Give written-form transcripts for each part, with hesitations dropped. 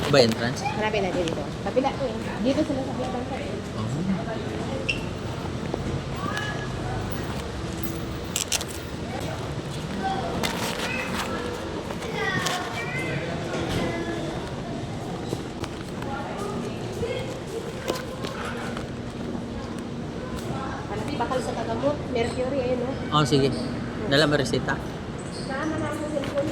Ba entrance? Hanapin natin dito. Kapila ko eh. Dito sila sa Bilang Bansa eh. Hanapin bakal sa tagamot. Mercury ayun no. Oh, sige. Dala mo resita. Saan na ako sa cellphone?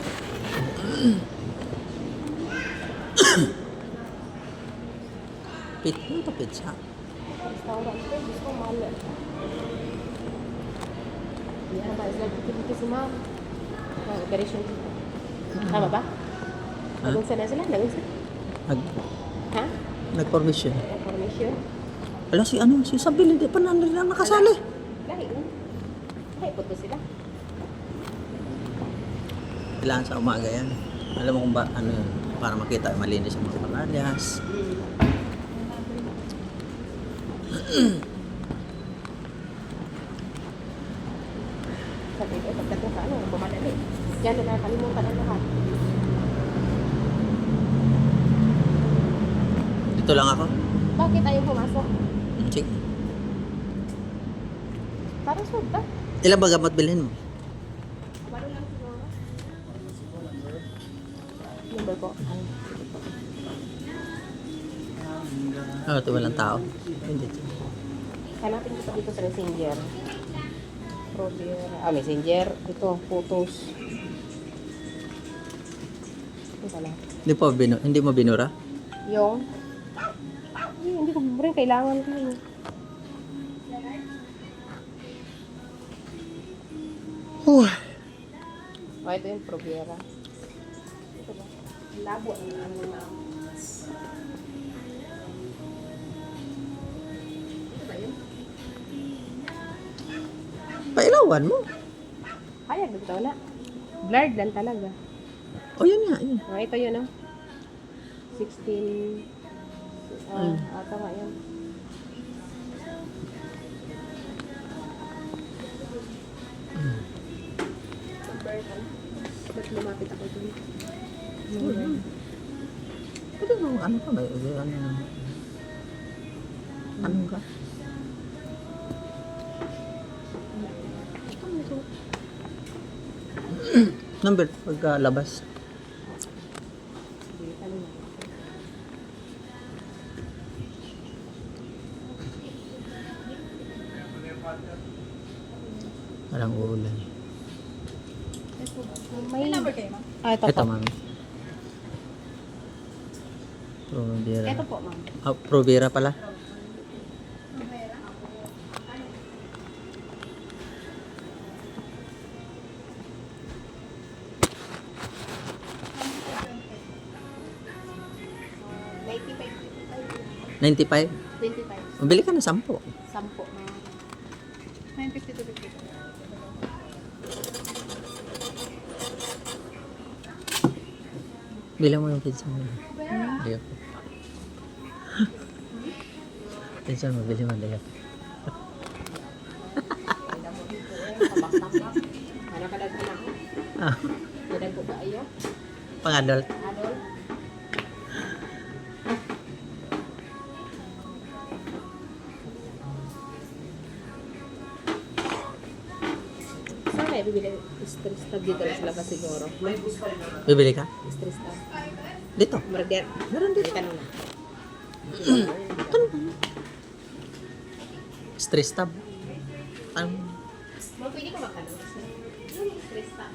Ano to pizza? Restaurant ko. Gusto ko mahal. Yan ba? Isla dito si ma'am. Operation dito. Tama ba? Nagungsa na sila? Nagungsa? Ha? Nag-permission. Information? Ala si ano, si Sabil hindi pa nila nakasali. Lahi. Lahi po to sila. Kailangan sa umaga yan. Alam mo kung ba, ano yun, para makita malinis ang mga panalyas. Sabi ko, pagdating sa ano, bumadali. Yan na nakalimutan ang lahat. Dito lang ako. Bakit ayaw pumasok? Sige. Parang sold ba? Ilan ba gamot bilhin mo? Balo lang siguro. Number po. Ay, sige po. Oh, ito walang tao. Hindi. Hanapin ko pa dito sa Messenger. Messenger. Ito, photos. Ito pala. Hindi mo binura? Yung hindi ko rin kailangan ko yun. Ito yung Provera. Ito ba? Labo ang ano na. Ito ba yun? Pailawan mo. Hayag, nagtaw na. Blurred lang talaga. Oh, yun nga. Yun. Ito yun, oh. 16. Tama yun. Ba't lumapit ako dun? Pwede mo, ano ka ba? Ano ka? Number, pagkalabas. Parang uulan. May number kayo, ma'am? Ito Ito, po. mami. Provera. Ito po, ma'am. Provera pala. $95? 25. Mabili ka na 10. Sampo, ma'am. 950 to 50. Bilang mo yung pizza mo. Ayaw ko. Pizza mo, bili mo. Ayaw. Ano ka daghan ako? Ah, Dadag ko ba ayo? pang-adult. Adol? Saan kaya bibili? Stress tab dito lang sa labas siguro. Bibili ka? Stress tab. Dito. Burger. Meron dito. Ikan na. Stress tab. Ano? Ma'am, pwede ko makano? Stress tab.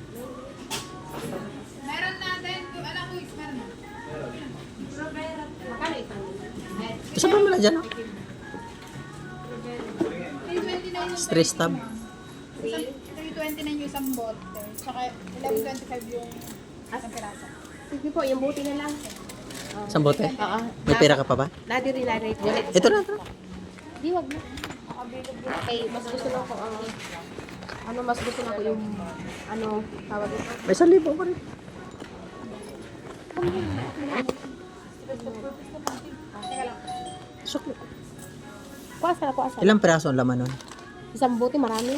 Meron natin, alam ko, meron na. Makano itang? Kasama mo na dyan, oh. 329 yung Stress tab. 329 yung isang bote. Tsaka 1125 yung isang piraso. Sige po, yung buti na lang. Isang bote? Oo. May pera ka pa ba? Nadiri na rate. Ito na, ito na. Di, wag na. Okay, mas gusto na ko ang mas gusto na ko yung tawag ito. May 1,000 pa rin. Sukli. Kuasa. Ilang peraso ang laman nun? Isang buti, marami.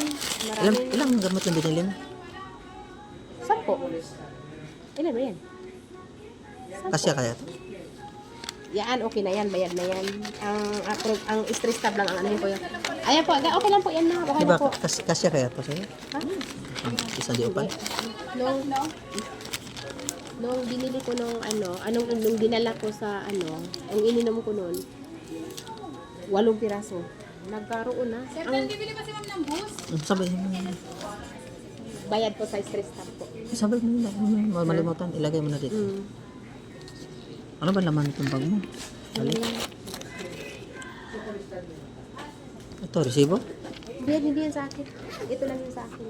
Ilang gamot ang binili mo? 10. Ilan ba yan? 10. Kasya kaya to? Yan, okay na yan, bayad na yan. Ang stress tab lang ang ano ko yun. Ayan po, okay lang po yan na. Okay Diba, na po. kasya kaya to sa'yo? Ha? Ang isa di upan? Nung binili ko nung dinala ko sa ang ininom ko noon, 8 piraso. Nagkaroon na. Sir, Ang bibili pa si ma'am ng boost. Sabay mo yun. bayad po sa stress tab po. Sabay mo yun. Malimutan. Ilagay mo na dito. Ano ba laman itong bag mo? Balik. Ito, resibo? Hindi yan sa akin. Ito lang yung sa akin.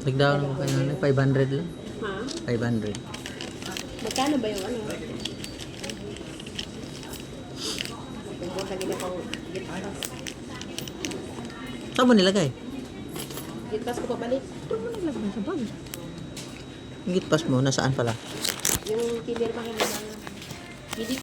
Nagdaon ako kayo na 500 lang. Ha? 500. Magkano ba yung ano? Ito sa gina pang gitpas. Saan mo nilagay? Gitpas ko pabalik. Ito mo nilagay sa bag. Yung gitpas mo, nasaan pala? Yung kilir pa kami